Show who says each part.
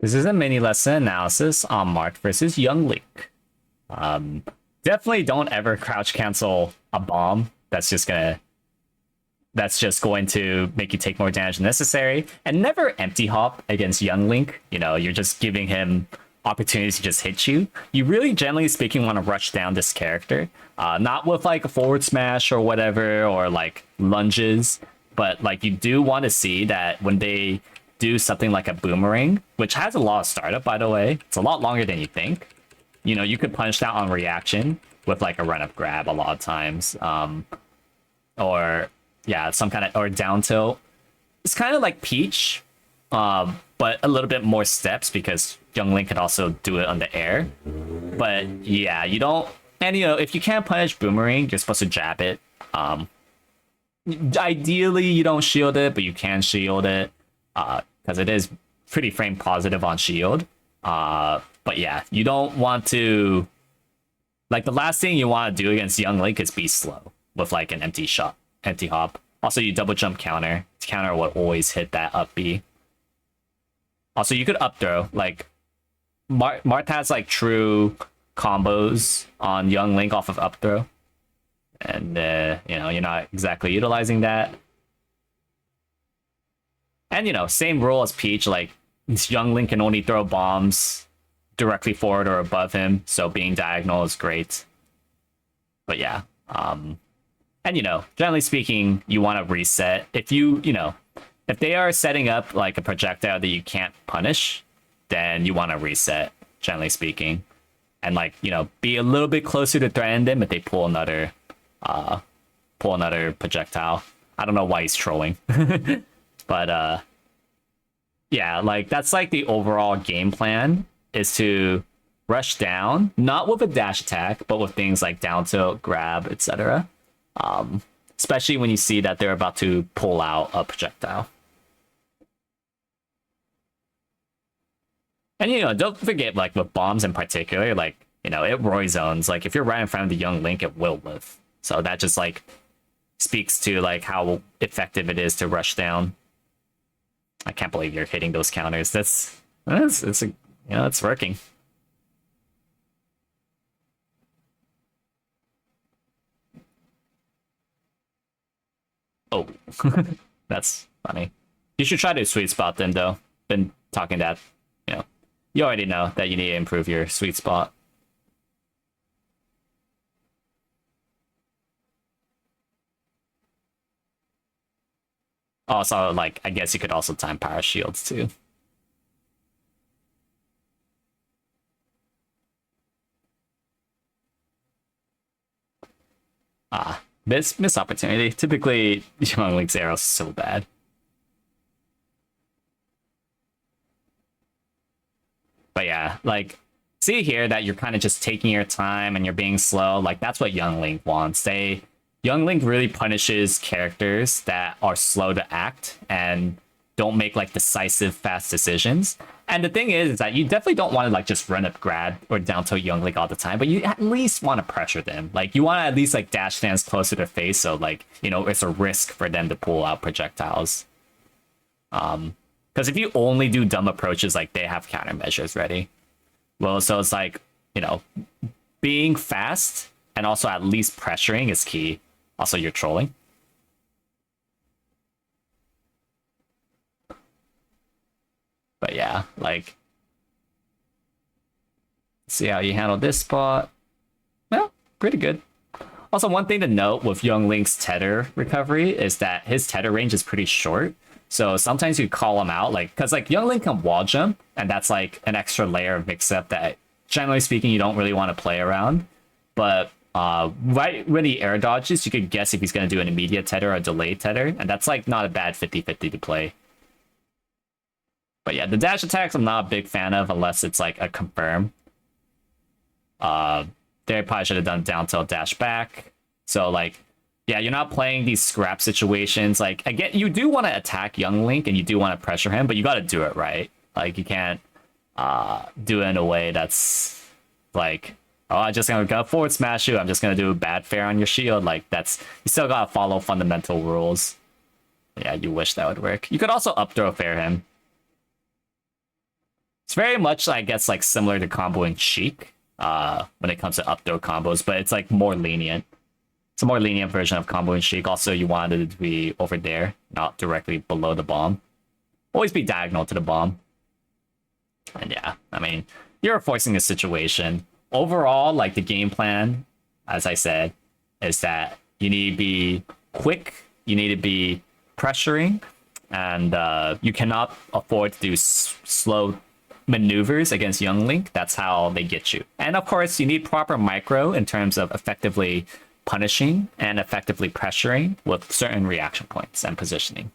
Speaker 1: This is a mini lesson analysis on Marth versus Young Link. Um, Definitely don't ever crouch cancel a bomb. That's just going to make you take more damage than necessary. And never empty hop against Young Link. You know, you're just giving him opportunities to just hit you. You really, generally speaking, want to rush down this character. Not with like a forward smash or whatever, or like lunges, but like you do want to see that when they do something like a boomerang, which has a lot of startup, by the way. It's a lot longer than you think. You know, you could punish that on reaction with like a run up grab a lot of times. Or yeah, some kind of or down tilt. It's kind of like Peach, but a little bit more steps because Young Link could also do it on the air. But yeah, you don't. And you know, if you can't punish boomerang, you're supposed to jab it. Ideally, you don't shield it, but you can shield it because it is pretty frame positive on shield. But yeah, you don't want to. Like the last thing you want to do against Young Link is be slow with like an empty shot, empty hop. Also, you double jump counter. Counter will always hit that up B. Also, you could up throw. Like Marth has like true combos on Young Link off of up throw, and you know, you're not exactly utilizing that. And you know, same rule as Peach. Like Young Link can only throw bombs directly forward or above him, so being diagonal is great. But yeah, and you know, generally speaking, you want to reset if you know, if they are setting up like a projectile that you can't punish, then you want to reset. Generally speaking, and like you know, be a little bit closer to threaten them if they pull another projectile. I don't know why he's trolling, but yeah, like that's like the overall game plan is to rush down, not with a dash attack, but with things like down tilt, grab, etc. Especially when you see that they're about to pull out a projectile. And you know, don't forget, like with bombs in particular, like you know, it Roy zones. Like if you're right in front of the Young Link, it will live. So that just like speaks to like how effective it is to rush down. I can't believe you're hitting those counters. It's you know, it's working. Oh, that's funny. You should try to sweet spot them though. Been talking that, you know, you already know that you need to improve your sweet spot. Also, like, I guess you could also time power shields too. Miss opportunity. Typically, Young Link's arrow is so bad. But yeah, like, see here that you're kind of just taking your time and you're being slow. Like, that's what Young Link wants. Young Link really punishes characters that are slow to act and don't make like decisive, fast decisions. And the thing is that you definitely don't want to like just run up grab or down to Young Link all the time, but you at least want to pressure them. Like you want to at least like dash stance closer to face, so like you know it's a risk for them to pull out projectiles. Because if you only do dumb approaches, like they have countermeasures ready. Well, so it's like you know being fast and also at least pressuring is key. Also, you're trolling. But yeah, like, see how you handle this spot. Well, pretty good. Also, one thing to note with Young Link's tether recovery is that his tether range is pretty short. So sometimes you call him out, like, because like Young Link can wall jump, and that's like an extra layer of mix-up that, generally speaking, you don't really want to play around. But right when he air dodges, you could guess if he's going to do an immediate tether or a delayed tether, and that's like not a bad 50-50 to play. But yeah, the dash attacks I'm not a big fan of unless it's like a confirm. They probably should have done down tilt dash back. So like, yeah, you're not playing these scrap situations. Like again, you do want to attack Young Link and you do want to pressure him, but you got to do it right. Like you can't do it in a way that's like, oh, I'm just gonna forward smash you. I'm just gonna do a bad fair on your shield. Like that's you still gotta follow fundamental rules. Yeah, you wish that would work. You could also up throw fair him. It's very much, I guess, like similar to comboing Sheik when it comes to up throw combos, but it's like more lenient. It's a more lenient version of comboing Sheik. Also, you wanted it to be over there, not directly below the bomb. Always be diagonal to the bomb. And yeah, I mean, you're forcing a situation. Overall, like the game plan, as I said, is that you need to be quick, you need to be pressuring, and you cannot afford to do slow maneuvers against Young Link. That's how they get you. And of course, you need proper micro in terms of effectively punishing and effectively pressuring with certain reaction points and positioning.